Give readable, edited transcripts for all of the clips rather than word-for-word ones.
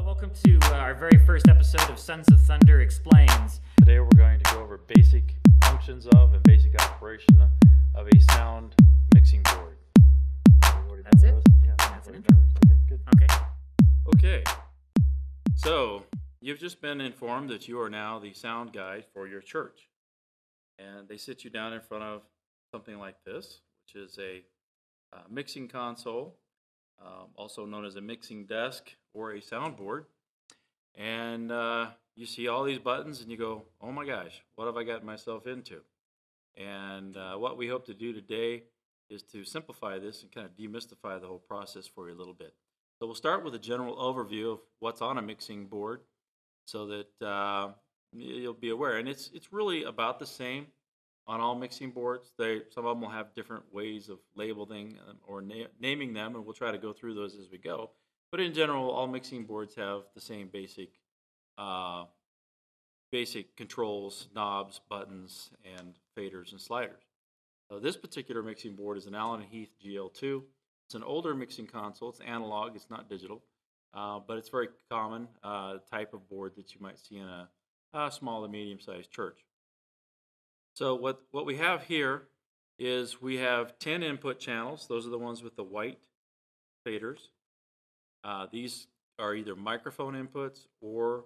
Welcome to our very first episode of Sons of Thunder Explains. Today we're going to go over basic functions of and basic operation of a sound mixing board. That's it? Yeah, That's an okay, intro. good. Okay. Okay, so you've just been informed that you are now the sound guy for your church. And they sit you down in front of something like this, which is a mixing console, also known as a mixing desk or a soundboard. And you see all these buttons and you go, oh my gosh, what have I gotten myself into? And what we hope to do today is to simplify this and kind of demystify the whole process for you a little bit. So we'll start with a general overview of what's on a mixing board so that you'll be aware. And it's really about the same on all mixing boards. Some of them will have different ways of labeling or naming them, and we'll try to go through those as we go. But in general, all mixing boards have the same basic controls, knobs, buttons, and faders and sliders. This particular mixing board is an Allen & Heath GL2. It's an older mixing console. It's analog. It's not digital, but it's very common type of board that you might see in a small to medium-sized church. So what we have here is we have 10 input channels. Those are the ones with the white faders. These are either microphone inputs or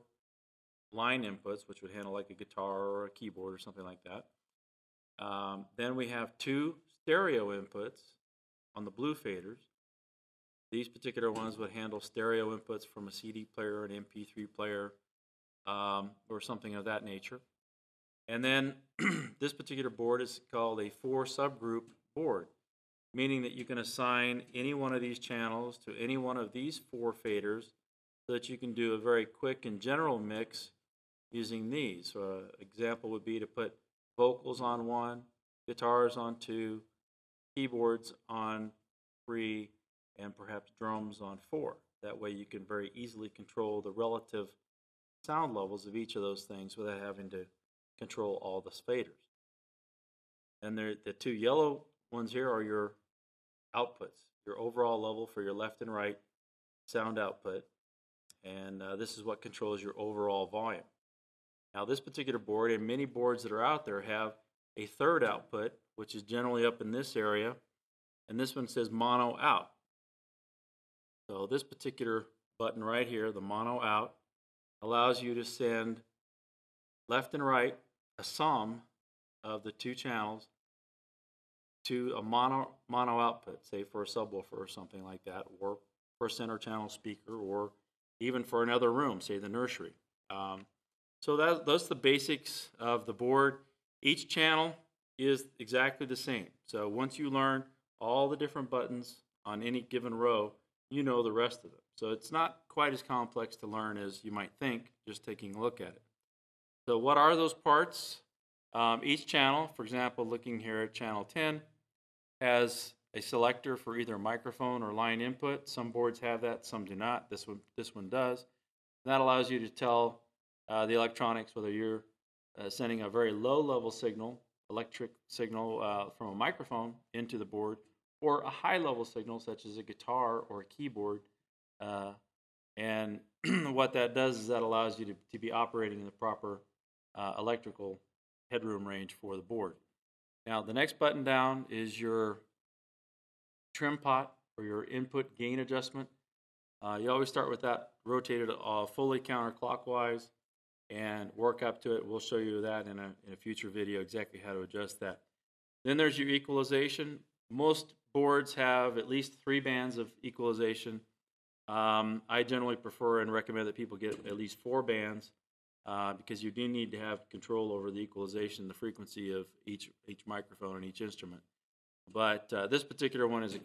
line inputs, which would handle like a guitar or a keyboard or something like that. Then we have 2 stereo inputs on the blue faders. These particular ones would handle stereo inputs from a CD player, an MP3 player, or something of that nature. And then this particular board is called a 4 subgroup board, meaning that you can assign any one of these channels to any one of these 4 faders so that you can do a very quick and general mix using these. So an example would be to put vocals on 1, guitars on 2, keyboards on 3, and perhaps drums on 4. That way you can very easily control the relative sound levels of each of those things without having to control all the faders. And the 2 yellow ones here are your outputs, your overall level for your left and right sound output. And this is what controls your overall volume. Now this particular board and many boards that are out there have a third output, which is generally up in this area. And this one says mono out. So this particular button right here, the mono out, allows you to send left and right a sum of the 2 channels to a mono output, say for a subwoofer or something like that, or for a center channel speaker, or even for another room, say the nursery. So that's the basics of the board. Each channel is exactly the same. So once you learn all the different buttons on any given row, you know the rest of them. So it's not quite as complex to learn as you might think just taking a look at it. So what are those parts? Each channel, for example, looking here at channel 10, has a selector for either microphone or line input. Some boards have that, some do not. This one does. And that allows you to tell the electronics whether you're sending a very low-level signal, electric signal from a microphone into the board, or a high-level signal such as a guitar or a keyboard. And what that does is that allows you to be operating in the proper electrical headroom range for the board. Now the next button down is your trim pot or your input gain adjustment. You always start with that rotated fully counterclockwise and work up to it. We'll show you that in a future video exactly how to adjust that. Then there's your equalization. Most boards have at least 3 bands of equalization. I generally prefer and recommend that people get at least 4 bands because you do need to have control over the equalization, the frequency of each microphone and each instrument. But this particular one is it's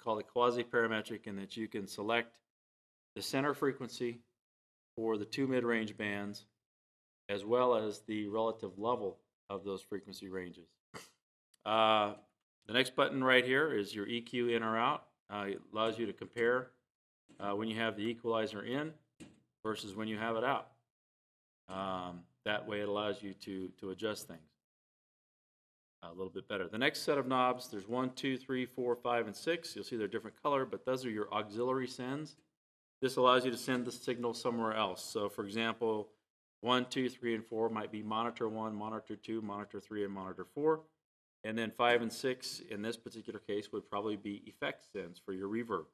called a quasi-parametric, in that you can select the center frequency for the 2 mid-range bands as well as the relative level of those frequency ranges. The next button right here is your EQ in or out. It allows you to compare when you have the equalizer in versus when you have it out. That way it allows you to adjust things a little bit better. The next set of knobs, there's 1, 2, 3, 4, 5, and 6. You'll see they're different color, but those are your auxiliary sends. this allows you to send the signal somewhere else. So for example, 1, 2, 3, and 4 might be monitor 1, monitor 2, monitor 3, and monitor 4. And then 5 and 6, in this particular case, would probably be effect sends for your reverb.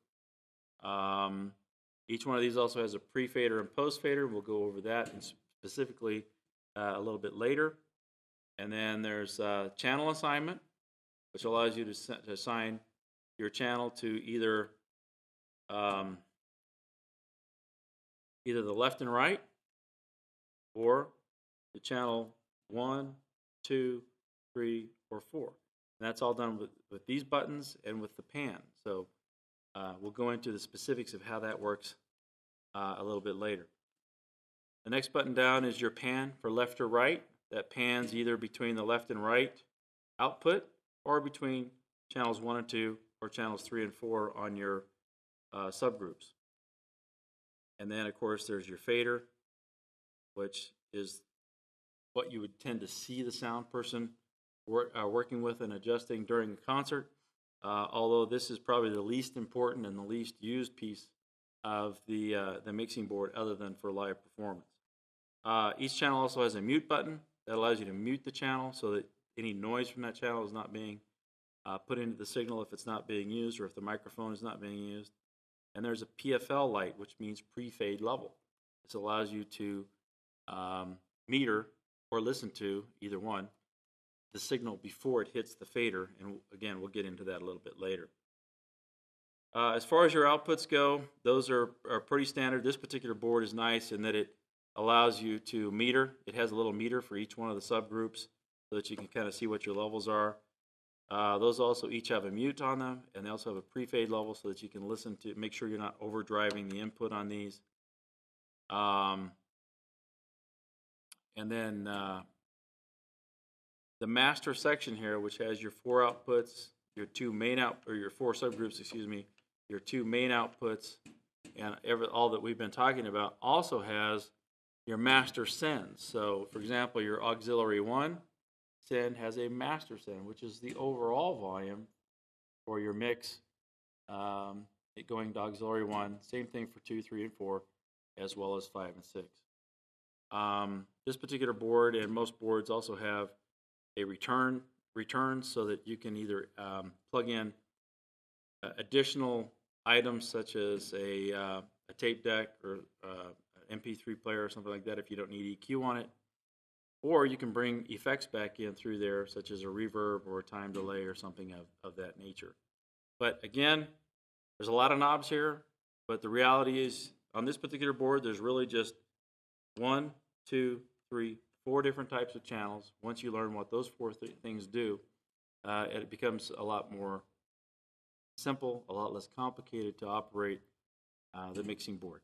Each one of these also has a pre-fader and post-fader. We'll go over that and specifically a little bit later. And then there's channel assignment, which allows you to assign your channel to either either the left and right, or the channel 1, 2, 3, or 4. And that's all done with these buttons and with the pan. So we'll go into the specifics of how that works a little bit later. The next button down is your pan for left or right. That pans either between the left and right output or between channels 1 and 2 or channels 3 and 4 on your subgroups. And then, of course, there's your fader, which is what you would tend to see the sound person working with and adjusting during a concert, although this is probably the least important and the least used piece of the mixing board other than for live performance. Each channel also has a mute button that allows you to mute the channel so that any noise from that channel is not being put into the signal if it's not being used or if the microphone is not being used. And there's a PFL light, which means pre-fade level. This allows you to meter or listen to, either one, the signal before it hits the fader. And again, we'll get into that a little bit later. As far as your outputs go, those are pretty standard. This particular board is nice in that it allows you to meter. It has a little meter for each one of the subgroups so that you can kind of see what your levels are. Those also each have a mute on them, and they also have a pre-fade level so that you can listen to, make sure you're not overdriving the input on these. And then the master section here, which has your 4 outputs, your 2 main or your 4 subgroups, excuse me, your 2 main outputs, and all that we've been talking about, also has your master sends. So, for example, your auxiliary 1 send has a master send, which is the overall volume for your mix going to auxiliary 1. Same thing for 2, 3, and 4, as well as 5 and 6. This particular board and most boards also have a return so that you can either plug in additional items such as a tape deck or MP3 player or something like that if you don't need EQ on it. Or you can bring effects back in through there, such as a reverb or a time delay or something of that nature. But again, there's a lot of knobs here, but the reality is on this particular board, there's really just 1, 2, 3, 4 different types of channels. Once you learn what those 4 things do, it becomes a lot more simple, a lot less complicated to operate the mixing board.